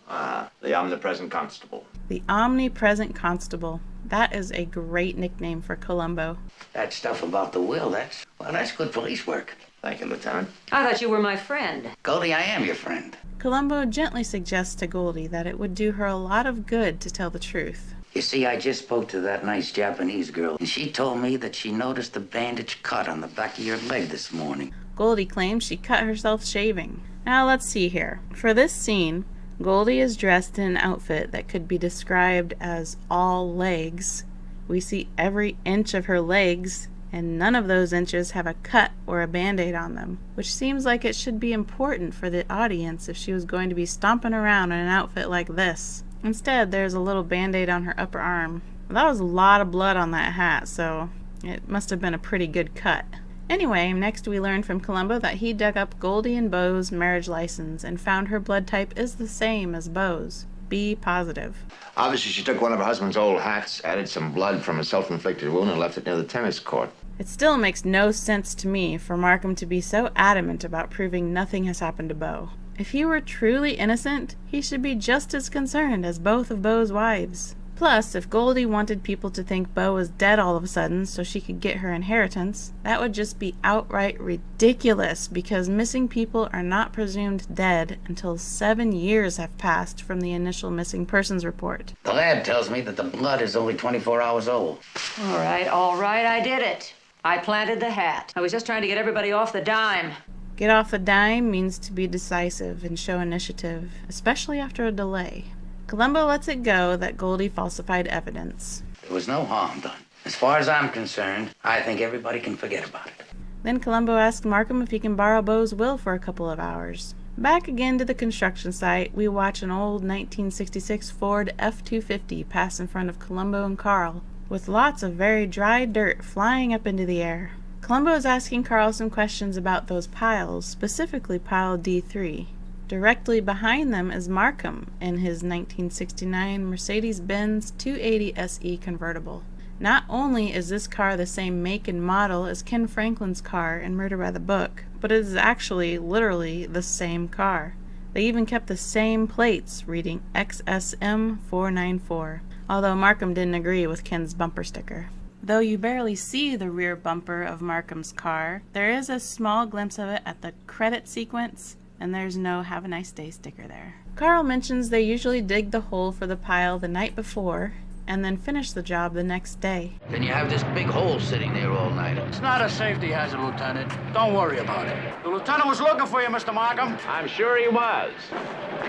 The omnipresent constable. The omnipresent constable. That is a great nickname for Columbo. That stuff about the will, that's good police work. Thank you, Lieutenant. I thought you were my friend. Goldie, I am your friend. Columbo gently suggests to Goldie that it would do her a lot of good to tell the truth. You see, I just spoke to that nice Japanese girl, and she told me that she noticed a bandage cut on the back of your leg this morning. Goldie claims she cut herself shaving. Now let's see here. For this scene, Goldie is dressed in an outfit that could be described as all legs. We see every inch of her legs, and none of those inches have a cut or a band-aid on them, which seems like it should be important for the audience if she was going to be stomping around in an outfit like this. Instead, there's a little band-aid on her upper arm. Well, that was a lot of blood on that hat, so it must have been a pretty good cut. Anyway, next we learn from Columbo that he dug up Goldie and Beau's marriage license and found her blood type is the same as Beau's, B positive. Obviously, she took one of her husband's old hats, added some blood from a self-inflicted wound, and left it near the tennis court. It still makes no sense to me for Markham to be so adamant about proving nothing has happened to Beau. If he were truly innocent, he should be just as concerned as both of Beau's wives. Plus, if Goldie wanted people to think Beau was dead all of a sudden so she could get her inheritance, that would just be outright ridiculous because missing people are not presumed dead until 7 years have passed from the initial missing persons report. The lab tells me that the blood is only 24 hours old. All right, I did it. I planted the hat. I was just trying to get everybody off the dime. Get off the dime means to be decisive and show initiative, especially after a delay. Columbo lets it go that Goldie falsified evidence. There was no harm done. As far as I'm concerned, I think everybody can forget about it. Then Columbo asks Markham if he can borrow Beau's will for a couple of hours. Back again to the construction site, we watch an old 1966 Ford F-250 pass in front of Columbo and Carl, with lots of very dry dirt flying up into the air. Columbo is asking Carl some questions about those piles, specifically pile D3. Directly behind them is Markham in his 1969 Mercedes-Benz 280 SE convertible. Not only is this car the same make and model as Ken Franklin's car in Murder by the Book, but it is actually literally the same car. They even kept the same plates reading XSM 494, although Markham didn't agree with Ken's bumper sticker. Though you barely see the rear bumper of Markham's car, there is a small glimpse of it at the credit sequence, and there's no Have a Nice Day sticker there. Carl mentions they usually dig the hole for the pile the night before, and then finish the job the next day. Then you have this big hole sitting there all night. It's not a safety hazard, Lieutenant. Don't worry about it. The lieutenant was looking for you, Mr. Markham. I'm sure he was.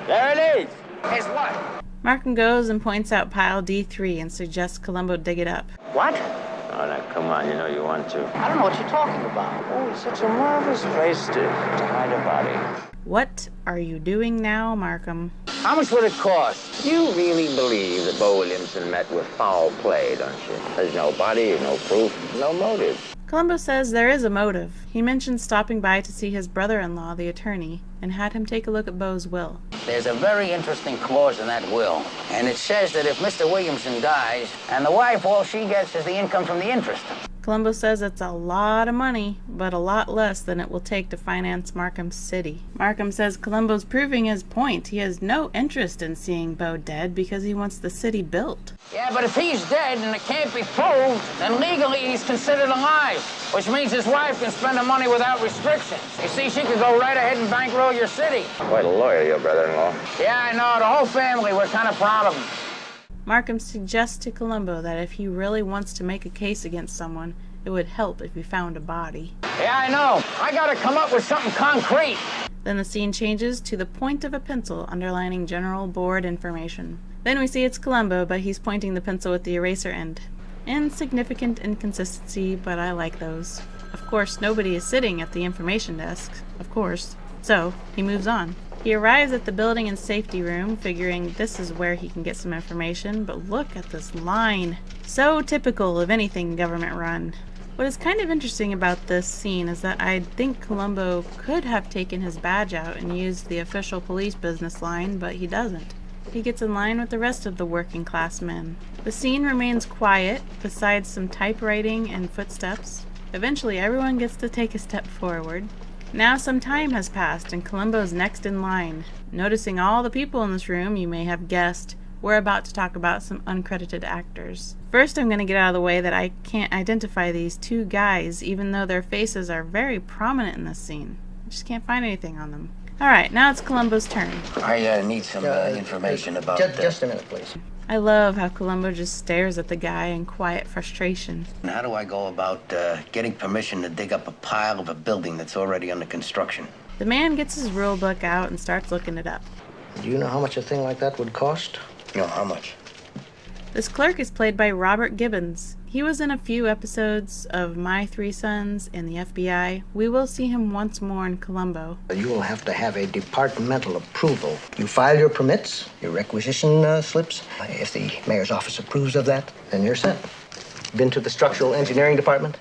There it is. Is what? Markham goes and points out pile D3 and suggests Columbo dig it up. What? Oh, now, come on, you know you want to. I don't know what you're talking about. Oh, it's such a marvelous place to hide a body. What are you doing now, Markham? How much would it cost? You really believe that Bo Williamson met with foul play, don't you? There's no body, no proof, no motive. Columbo says there is a motive. He mentions stopping by to see his brother-in-law, the attorney, and had him take a look at Bo's will. There's a very interesting clause in that will, and it says that if Mr. Williamson dies, and the wife, all she gets is the income from the interest. Columbo says it's a lot of money, but a lot less than it will take to finance Markham's city. Markham says Columbo's proving his point. He has no interest in seeing Bo dead because he wants the city built. Yeah, but if he's dead and it can't be proved, then legally he's considered alive, which means his wife can spend the money without restrictions. You see, she could go right ahead and bankroll your city. Quite a lawyer, your brother-in-law. Yeah, I know. The whole family, we're kind of proud of him. Markham suggests to Columbo that if he really wants to make a case against someone, it would help if he found a body. Yeah, I know. I gotta come up with something concrete. Then the scene changes to the point of a pencil underlining general board information. Then we see it's Columbo, but he's pointing the pencil with the eraser end. Insignificant inconsistency, but I like those. Of course, nobody is sitting at the information desk, of course. So, he moves on. He arrives at the building and safety room, figuring this is where he can get some information, but look at this line. So typical of anything government run. What is kind of interesting about this scene is that I think Columbo could have taken his badge out and used the official police business line, but he doesn't. He gets in line with the rest of the working class men. The scene remains quiet, besides some typewriting and footsteps. Eventually everyone gets to take a step forward. Now some time has passed and Columbo's next in line. Noticing all the people in this room, you may have guessed, we're about to talk about some uncredited actors. First, I'm going to get out of the way that I can't identify these two guys, even though their faces are very prominent in this scene. I just can't find anything on them. Alright, now it's Columbo's turn. I need some information about... Just a minute, please. I love how Columbo just stares at the guy in quiet frustration. How do I go about getting permission to dig up a pile of a building that's already under construction? The man gets his rule book out and starts looking it up. Do you know how much a thing like that would cost? No, how much? This clerk is played by Robert Gibbons. He was in a few episodes of My Three Sons and the FBI. We will see him once more in Columbo. You will have to have a departmental approval. You file your permits, your requisition slips. If the mayor's office approves of that, then you're set. Been to the structural engineering department?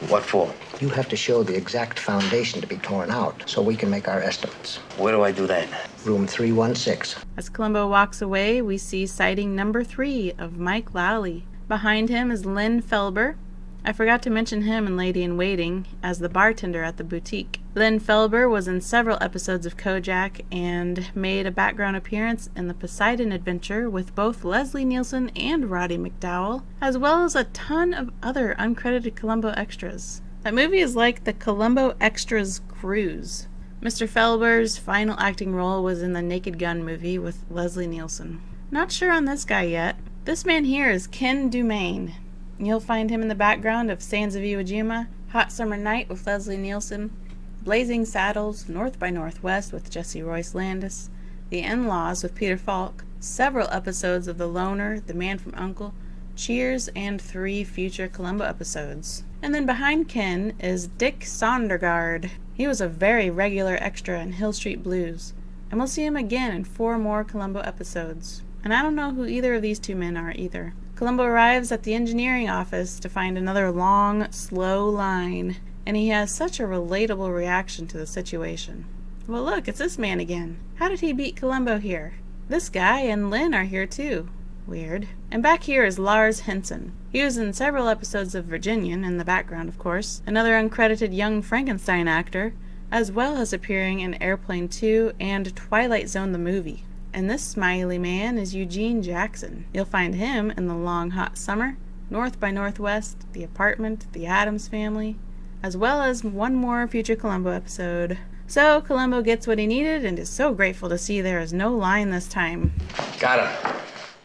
What for? You have to show the exact foundation to be torn out so we can make our estimates. Where do I do that? Room 316. As Columbo walks away, we see sighting number 3 of Mike Lowley. Behind him is Lynn Felber. I forgot to mention him in Lady in Waiting as the bartender at the boutique. Lynn Felber was in several episodes of Kojak and made a background appearance in the Poseidon Adventure with both Leslie Nielsen and Roddy McDowall, as well as a ton of other uncredited Columbo extras. That movie is like the Columbo Extras cruise. Mr. Felber's final acting role was in the Naked Gun movie with Leslie Nielsen. Not sure on this guy yet. This man here is Ken Dumaine. You'll find him in the background of Sands of Iwo Jima, Hot Summer Night with Leslie Nielsen, Blazing Saddles, North by Northwest with Jesse Royce Landis, The In-Laws with Peter Falk, several episodes of The Loner, The Man from U.N.C.L.E., Cheers, and 3 future Columbo episodes. And then behind Ken is Dick Sondergaard. He was a very regular extra in Hill Street Blues, and we'll see him again in 4 more Columbo episodes. And I don't know who either of these two men are either. Columbo arrives at the engineering office to find another long, slow line. and he has such a relatable reaction to the situation. Well, look, it's this man again. How did he beat Columbo here? This guy and Lynn are here too. Weird. And back here is Lars Henson. He was in several episodes of Virginian, in the background of course, another uncredited young Frankenstein actor, as well as appearing in Airplane 2 and Twilight Zone the movie. And this smiley man is Eugene Jackson. You'll find him in The Long Hot Summer, North by Northwest, The Apartment, The Addams Family, as well as one more future Columbo episode. So Columbo gets what he needed and is so grateful to see there is no line this time. Got him.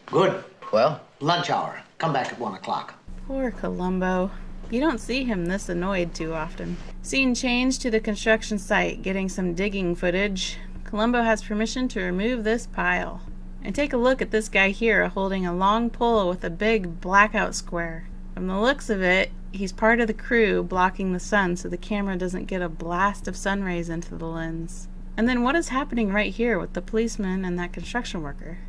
Good. Well, lunch hour. Come back at 1 o'clock. Poor Columbo. You don't see him this annoyed too often. Scene change to the construction site, getting some digging footage. Columbo has permission to remove this pile. And take a look at this guy here holding a long pole with a big blackout square. From the looks of it, he's part of the crew blocking the sun so the camera doesn't get a blast of sun rays into the lens. And then what is happening right here with the policeman and that construction worker?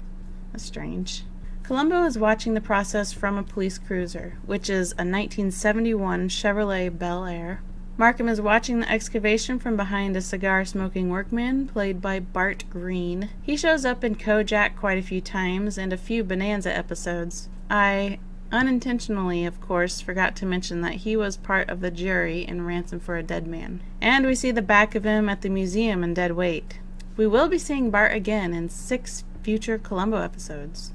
That's strange. Columbo is watching the process from a police cruiser, which is a 1971 Chevrolet Bel Air. Markham is watching the excavation from behind a cigar-smoking workman, played by Bart Green. He shows up in Kojak quite a few times and a few Bonanza episodes. I, unintentionally of course, forgot to mention that he was part of the jury in Ransom for a Dead Man. And we see the back of him at the museum in Dead Weight. We will be seeing Bart again in 6 future Columbo episodes.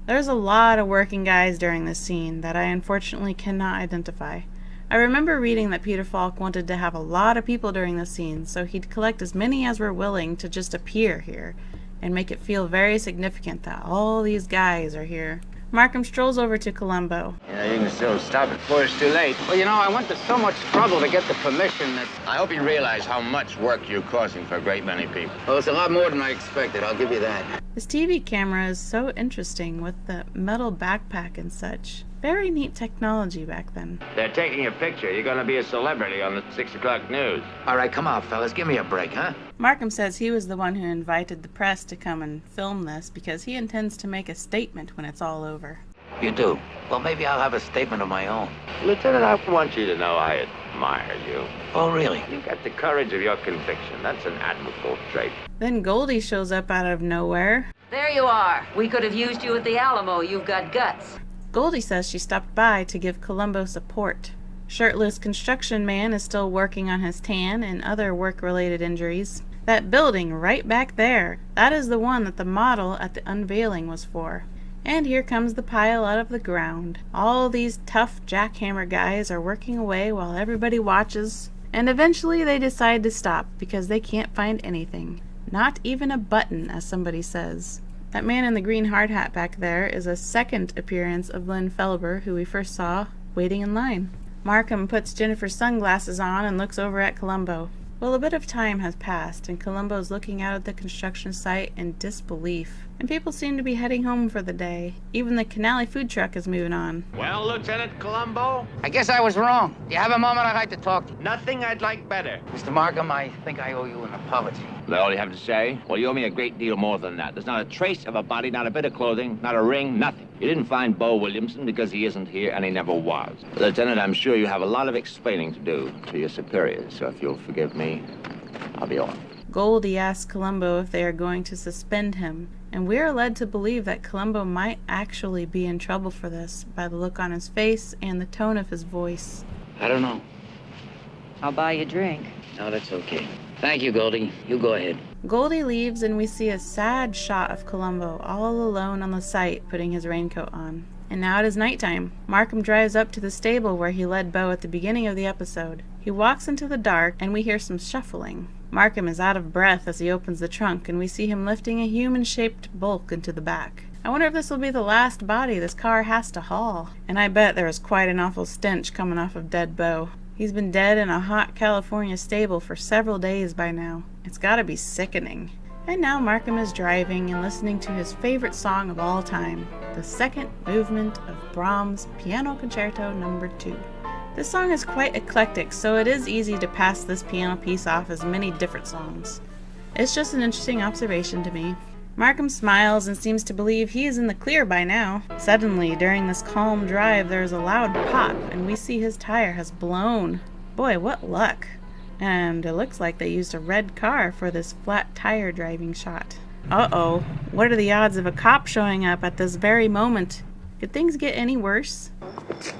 There's a lot of working guys during this scene that I unfortunately cannot identify. I remember reading that Peter Falk wanted to have a lot of people during this scene, so he'd collect as many as were willing to just appear here, and make it feel very significant that all these guys are here. Markham strolls over to Columbo. You can still stop it before it's too late. Well, I went to so much trouble to get the permission that... I hope you realize how much work you're causing for a great many people. Well, it's a lot more than I expected, I'll give you that. This TV camera is so interesting with the metal backpack and such. Very neat technology back then. They're taking a picture. You're going to be a celebrity on the 6 o'clock news. All right, come on, fellas. Give me a break, huh? Markham says he was the one who invited the press to come and film this because he intends to make a statement when it's all over. You do? Well, maybe I'll have a statement of my own. Lieutenant, I want you to know I admire you. Oh, really? You've got the courage of your conviction. That's an admirable trait. Then Goldie shows up out of nowhere. There you are. We could have used you at the Alamo. You've got guts. Goldie says she stopped by to give Columbo support. Shirtless construction man is still working on his tan and other work-related injuries. That building right back there, that is the one that the model at the unveiling was for. And here comes the pile out of the ground. All these tough jackhammer guys are working away while everybody watches, and eventually they decide to stop because they can't find anything. Not even a button, as somebody says. That man in the green hard hat back there is a second appearance of Lynn Felber, who we first saw waiting in line. Markham puts Jennifer's sunglasses on and looks over at Columbo. Well, a bit of time has passed, and Columbo's looking out at the construction site in disbelief. And people seem to be heading home for the day. Even the Canale food truck is moving on. Well, Lieutenant Columbo? I guess I was wrong. Do you have a moment I'd like to talk to you? Nothing I'd like better. Mr. Markham, I think I owe you an apology. That's all you have to say? Well, you owe me a great deal more than that. There's not a trace of a body, not a bit of clothing, not a ring, nothing. You didn't find Bo Williamson because he isn't here, and he never was. Lieutenant, I'm sure you have a lot of explaining to do to your superiors, so if you'll forgive me, I'll be off. Goldie asks Columbo if they are going to suspend him, and we are led to believe that Columbo might actually be in trouble for this by the look on his face and the tone of his voice. I don't know. I'll buy you a drink. No, that's okay. Thank you, Goldie. You go ahead. Goldie leaves and we see a sad shot of Columbo all alone on the site putting his raincoat on. And now it is nighttime. Markham drives up to the stable where he led Bo at the beginning of the episode. He walks into the dark and we hear some shuffling. Markham is out of breath as he opens the trunk and we see him lifting a human-shaped bulk into the back. I wonder if this will be the last body this car has to haul. And I bet there is quite an awful stench coming off of dead Bo. He's been dead in a hot California stable for several days by now. It's gotta be sickening. And now Markham is driving and listening to his favorite song of all time, the second movement of Brahms' Piano Concerto No. 2. This song is quite eclectic, so it is easy to pass this piano piece off as many different songs. It's just an interesting observation to me. Markham smiles and seems to believe he is in the clear by now. Suddenly, during this calm drive, there is a loud pop, and we see his tire has blown. Boy, what luck. And it looks like they used a red car for this flat tire driving shot. Uh-oh, what are the odds of a cop showing up at this very moment? Could things get any worse?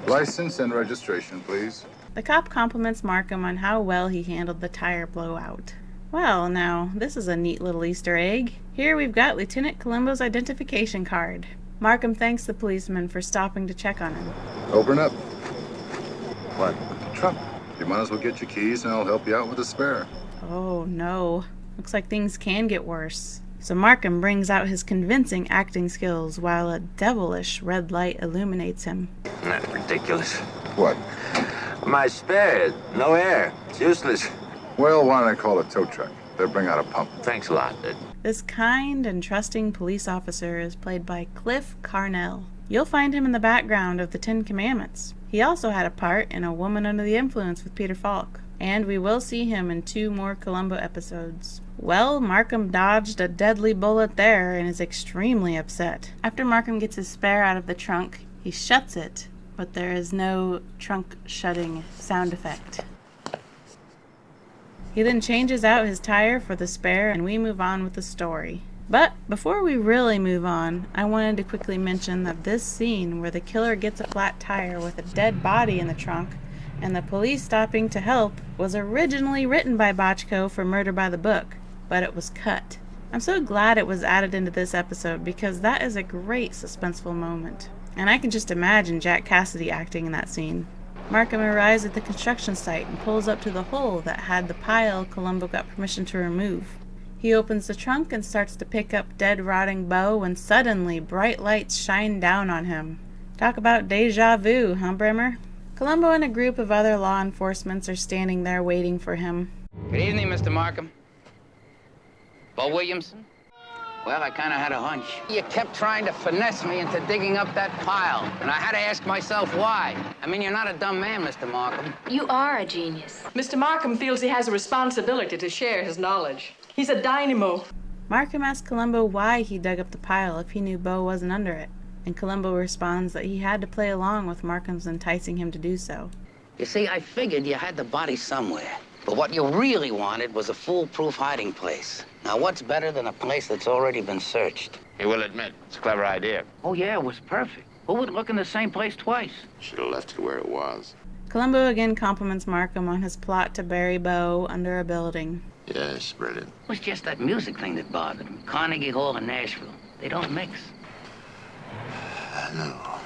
License and registration, please. The cop compliments Markham on how well he handled the tire blowout. Well, now, this is a neat little Easter egg. Here we've got Lieutenant Columbo's identification card. Markham thanks the policeman for stopping to check on him. Open up. What? Trunk. You might as well get your keys and I'll help you out with a spare. Oh, no. Looks like things can get worse. So Markham brings out his convincing acting skills while a devilish red light illuminates him. That's ridiculous. What? My spare. No air. It's useless. Well, why don't I call a tow truck? They'll bring out a pump. Thanks a lot. This kind and trusting police officer is played by Cliff Carnell. You'll find him in the background of the 10 Commandments. He also had a part in A Woman Under the Influence with Peter Falk. And we will see him in 2 more Columbo episodes. Well, Markham dodged a deadly bullet there and is extremely upset. After Markham gets his spare out of the trunk, he shuts it, but there is no trunk shutting sound effect. He then changes out his tire for the spare and we move on with the story. But before we really move on, I wanted to quickly mention that this scene where the killer gets a flat tire with a dead body in the trunk and the police stopping to help was originally written by Bochco for Murder by the Book, but it was cut. I'm so glad it was added into this episode because that is a great suspenseful moment. And I can just imagine Jack Cassidy acting in that scene. Markham arrives at the construction site and pulls up to the hole that had the pile Columbo got permission to remove. He opens the trunk and starts to pick up dead rotting Bo when suddenly bright lights shine down on him. Talk about deja vu, huh, Brimmer? Columbo and a group of other law enforcements are standing there waiting for him. Good evening, Mr. Markham. Bo Williamson? Well, I kind of had a hunch. You kept trying to finesse me into digging up that pile, and I had to ask myself why. I mean, you're not a dumb man, Mr. Markham. You are a genius. Mr. Markham feels he has a responsibility to share his knowledge. He's a dynamo. Markham asks Columbo why he dug up the pile if he knew Bo wasn't under it, and Columbo responds that he had to play along with Markham's enticing him to do so. You see, I figured you had the body somewhere. But what you really wanted was a foolproof hiding place. Now, what's better than a place that's already been searched? You will admit, it's a clever idea. Oh, yeah, it was perfect. Who would look in the same place twice? Should have left it where it was. Columbo again compliments Markham on his plot to bury Bo under a building. Yes, brilliant. It was just that music thing that bothered him. Carnegie Hall and Nashville. They don't mix. No,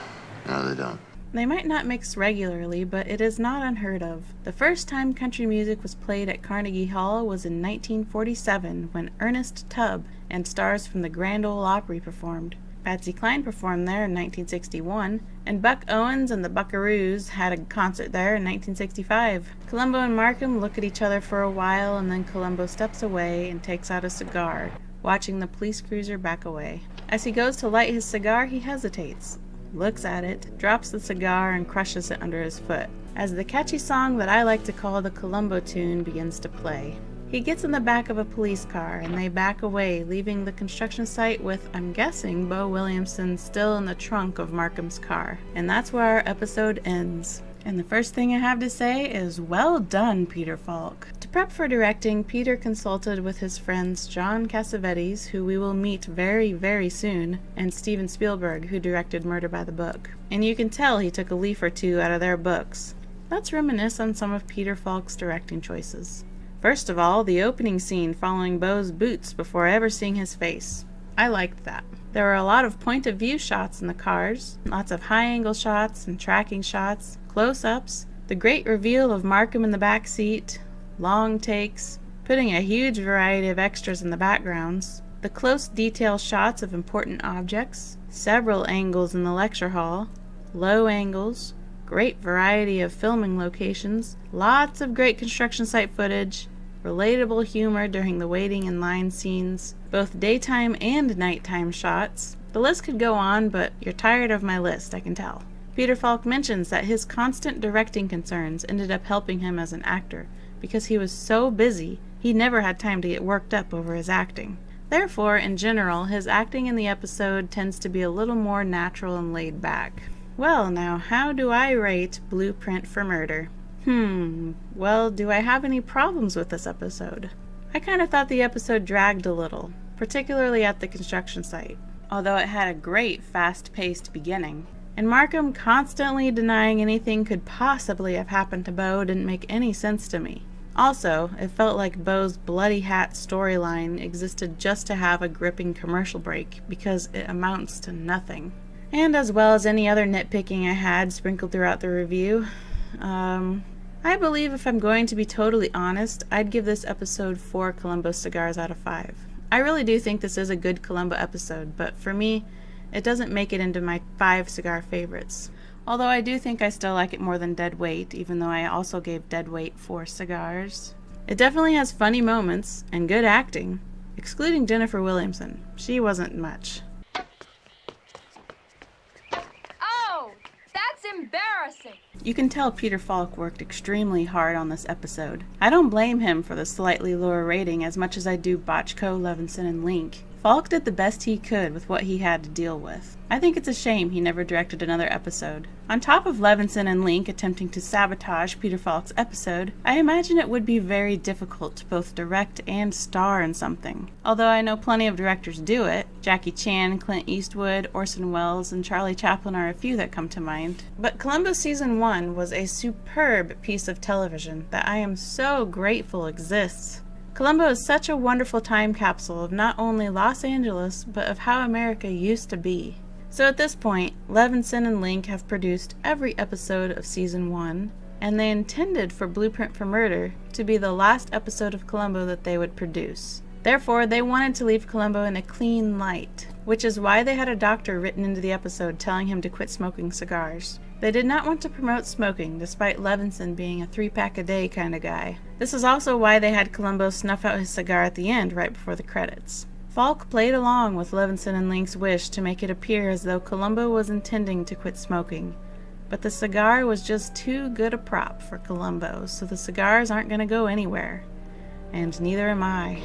they don't. They might not mix regularly, but it is not unheard of. The first time country music was played at Carnegie Hall was in 1947 when Ernest Tubb and stars from the Grand Ole Opry performed. Patsy Cline performed there in 1961, and Buck Owens and the Buckaroos had a concert there in 1965. Columbo and Markham look at each other for a while, and then Columbo steps away and takes out a cigar, watching the police cruiser back away. As he goes to light his cigar, he hesitates, looks at it, drops the cigar, and crushes it under his foot, as the catchy song that I like to call the Columbo tune begins to play. He gets in the back of a police car, and they back away, leaving the construction site with, I'm guessing, Bo Williamson still in the trunk of Markham's car. And that's where our episode ends. And the first thing I have to say is, well done, Peter Falk. To prep for directing, Peter consulted with his friends John Cassavetes, who we will meet very, very soon, and Steven Spielberg, who directed Murder by the Book. And you can tell he took a leaf or two out of their books. Let's reminisce on some of Peter Falk's directing choices. First of all, the opening scene following Bo's boots before ever seeing his face. I liked that. There were a lot of point-of-view shots in the cars, lots of high-angle shots and tracking shots, close-ups, the great reveal of Markham in the back seat, long takes, putting a huge variety of extras in the backgrounds, the close detail shots of important objects, several angles in the lecture hall, low angles, great variety of filming locations, lots of great construction site footage, relatable humor during the waiting in line scenes, both daytime and nighttime shots. The list could go on, but you're tired of my list, I can tell. Peter Falk mentions that his constant directing concerns ended up helping him as an actor, because he was so busy, he never had time to get worked up over his acting. Therefore, in general, his acting in the episode tends to be a little more natural and laid back. Well, now, how do I rate Blueprint for Murder? Well, do I have any problems with this episode? I kind of thought the episode dragged a little, particularly at the construction site, although it had a great fast-paced beginning. And Markham constantly denying anything could possibly have happened to Bo didn't make any sense to me. Also, it felt like Bo's bloody hat storyline existed just to have a gripping commercial break, because it amounts to nothing. And as well as any other nitpicking I had sprinkled throughout the review, I believe if I'm going to be totally honest, I'd give this episode 4 Columbo cigars out of 5. I really do think this is a good Columbo episode, but for me, it doesn't make it into my 5 cigar favorites. Although I do think I still like it more than Dead Weight, even though I also gave Dead Weight 4 cigars. It definitely has funny moments and good acting, excluding Jennifer Williamson. She wasn't much. Oh, that's embarrassing. You can tell Peter Falk worked extremely hard on this episode. I don't blame him for the slightly lower rating as much as I do Bochco, Levinson, and Link. Falk did the best he could with what he had to deal with. I think it's a shame he never directed another episode. On top of Levinson and Link attempting to sabotage Peter Falk's episode, I imagine it would be very difficult to both direct and star in something. Although I know plenty of directors do it. Jackie Chan, Clint Eastwood, Orson Welles, and Charlie Chaplin are a few that come to mind. But Columbo Season 1 was a superb piece of television that I am so grateful exists. Columbo is such a wonderful time capsule of not only Los Angeles, but of how America used to be. So at this point, Levinson and Link have produced every episode of Season 1, and they intended for Blueprint for Murder to be the last episode of Columbo that they would produce. Therefore, they wanted to leave Columbo in a clean light, which is why they had a doctor written into the episode telling him to quit smoking cigars. They did not want to promote smoking, despite Levinson being a 3-pack a day kind of guy. This is also why they had Columbo snuff out his cigar at the end, right before the credits. Falk played along with Levinson and Link's wish to make it appear as though Columbo was intending to quit smoking. But the cigar was just too good a prop for Columbo, so the cigars aren't going to go anywhere. And neither am I.